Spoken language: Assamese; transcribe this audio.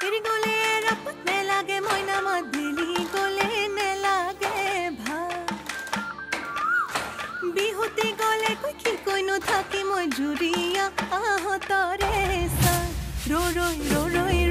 এৰি গলে ৰাপত নেলাগে মইনা মাত বেলি গলে নেলাগে ভাল বিহুতি গলে কৈ কি কৈনো থাকি মই জুৰিয়া আহতৰে চা ৰৈ